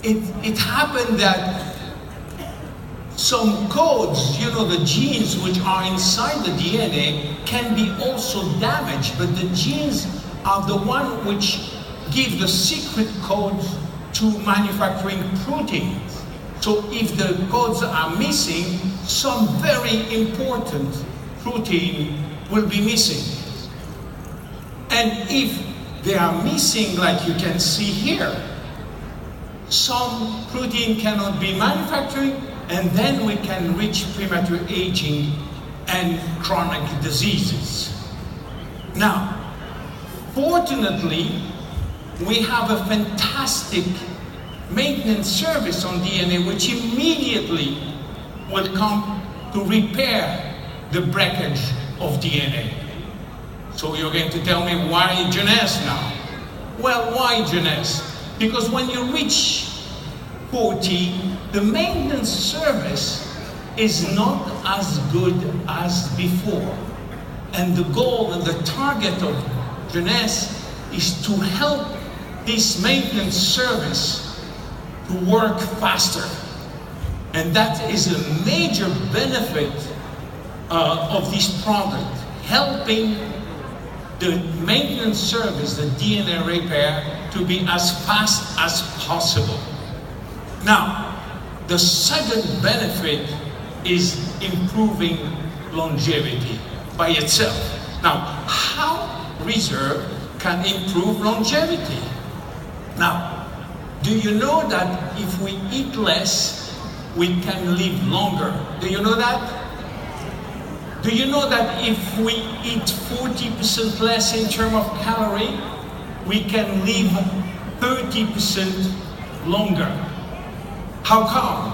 It happened that some codes, the genes which are inside the DNA can be also damaged, but the genes are the one which give the secret codes to manufacturing proteins. So if the codes are missing, some very important protein will be missing. And if they are missing, like you can see here, some protein cannot be manufactured, and then we can reach premature aging and chronic diseases. Now, fortunately, we have a fantastic maintenance service on DNA which immediately will come to repair the breakage of DNA. So you're going to tell me, why Jeunesse now? Well, why Jeunesse? Because when you reach 40, the maintenance service is not as good as before. And the goal and the target of Jeunesse is to help this maintenance service to work faster. And that is a major benefit of this product, helping the maintenance service, the DNA repair, to be as fast as possible. Now, the second benefit is improving longevity by itself. Now, how reserve can improve longevity? Now, do you know that if we eat less, we can live longer? Do you know that? Do you know that if we eat 40% less in terms of calorie, we can live 30% longer? How come?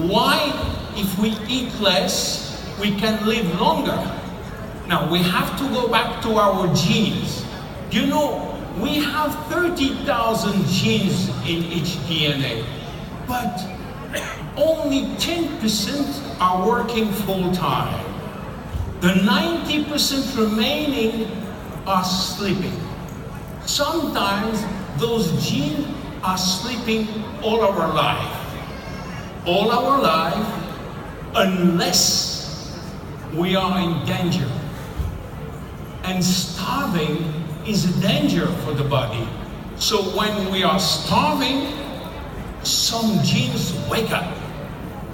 Why, if we eat less, we can live longer? Now, we have to go back to our genes. You know, we have 30,000 genes in each DNA, but only 10% are working full time. The 90% remaining are sleeping. Sometimes those genes are sleeping all our life. All our life, unless we are in danger. And starving is a danger for the body. So when we are starving, some genes wake up.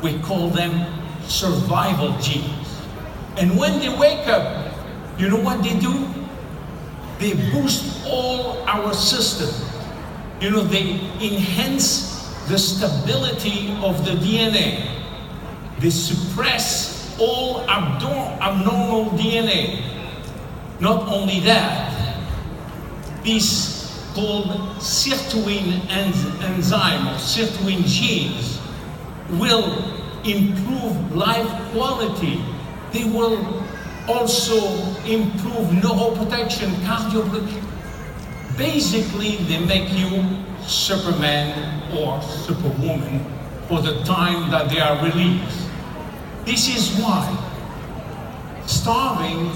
We call them survival genes. And when they wake up, you know what they do? They boost all our system. You know, they enhance the stability of the DNA. They suppress all abnormal DNA. Not only that, these called sirtuin enzyme or sirtuin genes will improve life quality. They will also improve neuroprotection, cardioprotection. Basically, they make you Superman or Superwoman for the time that they are released. This is why starving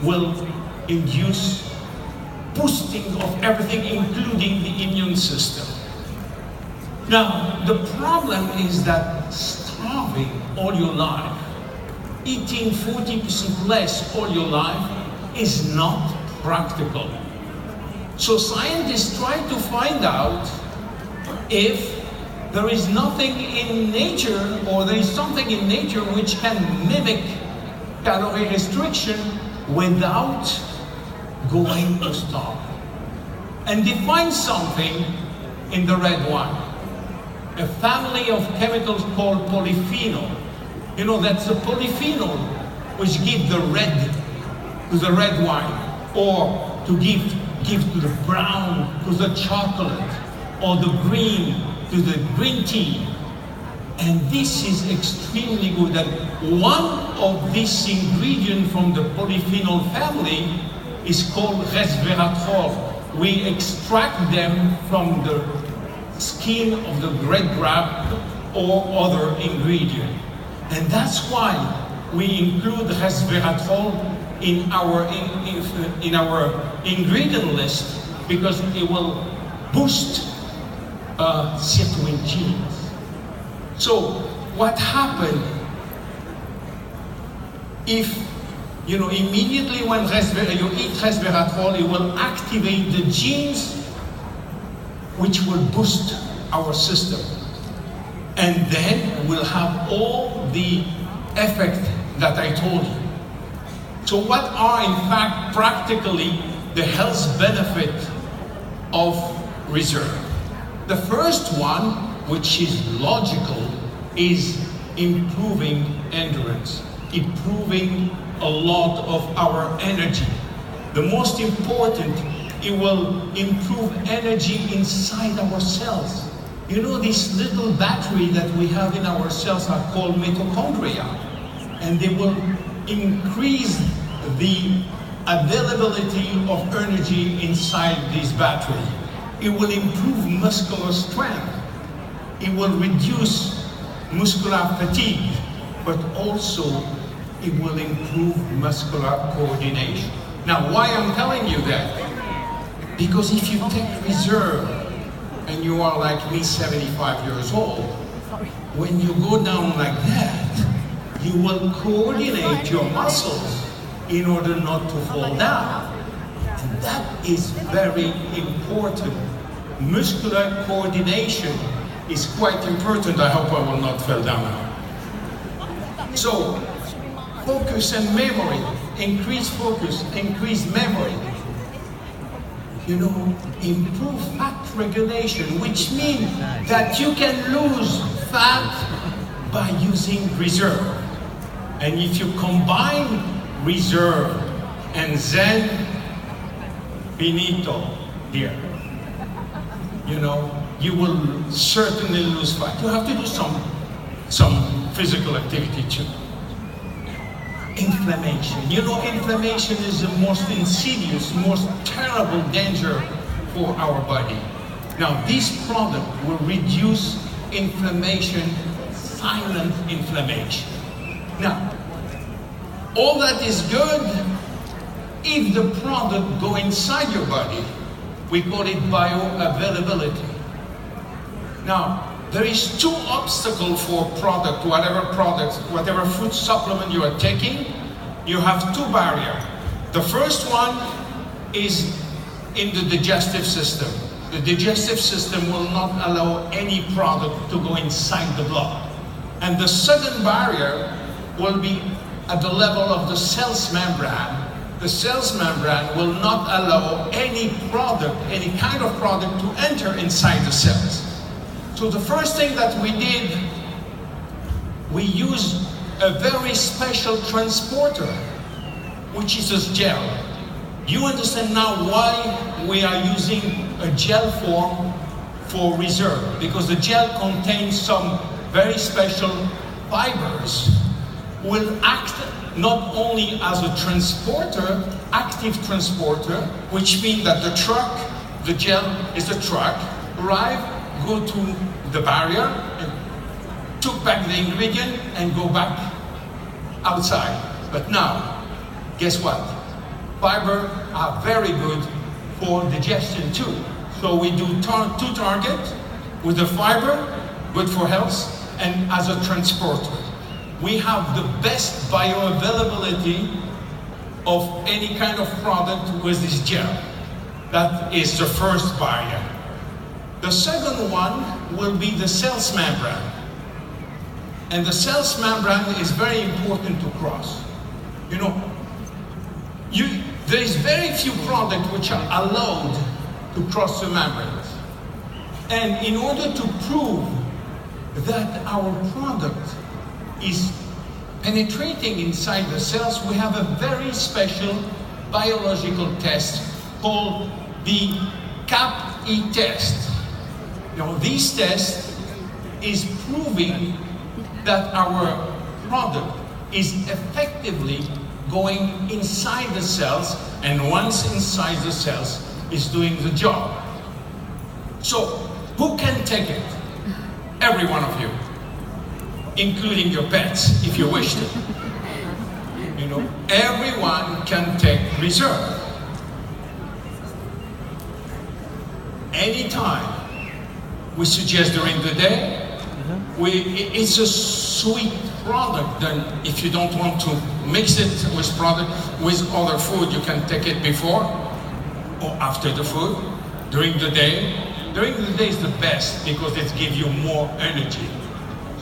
will induce boosting of everything, including the immune system. Now, the problem is that starving all your life, eating 40% less all your life, is not practical. So scientists try to find out if there is nothing in nature, or there is something in nature which can mimic calorie restriction without going to starve. And they find something in the red wine. A family of chemicals called polyphenol. You know, that's the polyphenol which give the red to the red wine, or to give to the brown to the chocolate, or the green to the green tea. And this is extremely good. And one of these ingredients from the polyphenol family is called resveratrol. We extract them from the skin of the red grape or other ingredient. And that's why we include resveratrol in our ingredient list, because it will boost certain genes. So what happened if, immediately when you eat resveratrol, it will activate the genes which will boost our system. And then we'll have all the effect that I told you. So what are in fact practically the health benefit of reserve? The first one, which is logical, is improving endurance, improving a lot of our energy. The most important, it will improve energy inside our cells. This little battery that we have in our cells are called mitochondria, and they will increase the availability of energy inside this battery. It will improve muscular strength. It will reduce muscular fatigue, but also it will improve muscular coordination. Now, why I'm telling you that? Because if you take reserve, and you are like me, 75 years old, when you go down like that, you will coordinate your muscles in order not to fall down. And that is very important. Muscular coordination is quite important. I hope I will not fall down now. So, focus and memory. Increase focus, increase memory. Improve fat regulation, which means that you can lose fat by using reserve. And if you combine reserve and Zen, finito here. You will certainly lose fat. You have to do some physical activity too. Inflammation. Inflammation is the most insidious, most terrible danger for our body. Now, this product will reduce inflammation, silent inflammation. Now, all that is good if the product go inside your body. We call it bioavailability. Now, there is two obstacles for whatever food supplement you are taking. You have two barriers. The first one is in the digestive system. The digestive system will not allow any product to go inside the blood. And the second barrier will be at the level of the cell's membrane. The cell's membrane will not allow any product, any kind of product to enter inside the cells. So the first thing that we did, we used a very special transporter, which is a gel. You understand now why we are using a gel form for reserve, because the gel contains some very special fibers, will act not only as a transporter, active transporter, which means that the gel is the truck, arrive, go to the barrier, and took back the ingredient and go back outside. But now, guess what? Fiber are very good for digestion too. So we do two targets with the fiber, good for health, and as a transporter. We have the best bioavailability of any kind of product with this gel. That is the first barrier. The second one will be the cell's membrane. And the cell's membrane is very important to cross. There is very few products which are allowed to cross the membranes. And in order to prove that our product is penetrating inside the cells, we have a very special biological test called the CAP-E test. Now, this test is proving that our product is effectively going inside the cells, and once inside the cells, is doing the job. So, who can take it? Every one of you, including your pets, if you wish to. Everyone can take reserve. Anytime. we suggest during the day. It's a sweet product. Then if you don't want to mix it with other food, you can take it before or after the food. During the day is the best because it gives you more energy.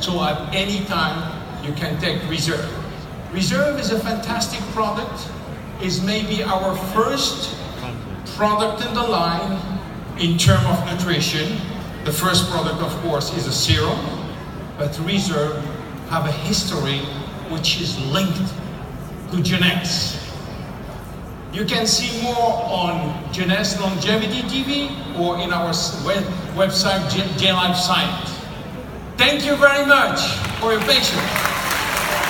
So at any time you can take Reserve. Reserve is a fantastic product. It's maybe our first product in the line in terms of nutrition. The first product, of course, is a serum, but Reserve have a history which is linked to Jeunesse. You can see more on Jeunesse Longevity TV or in our website, J-Life Science. Thank you very much for your patience.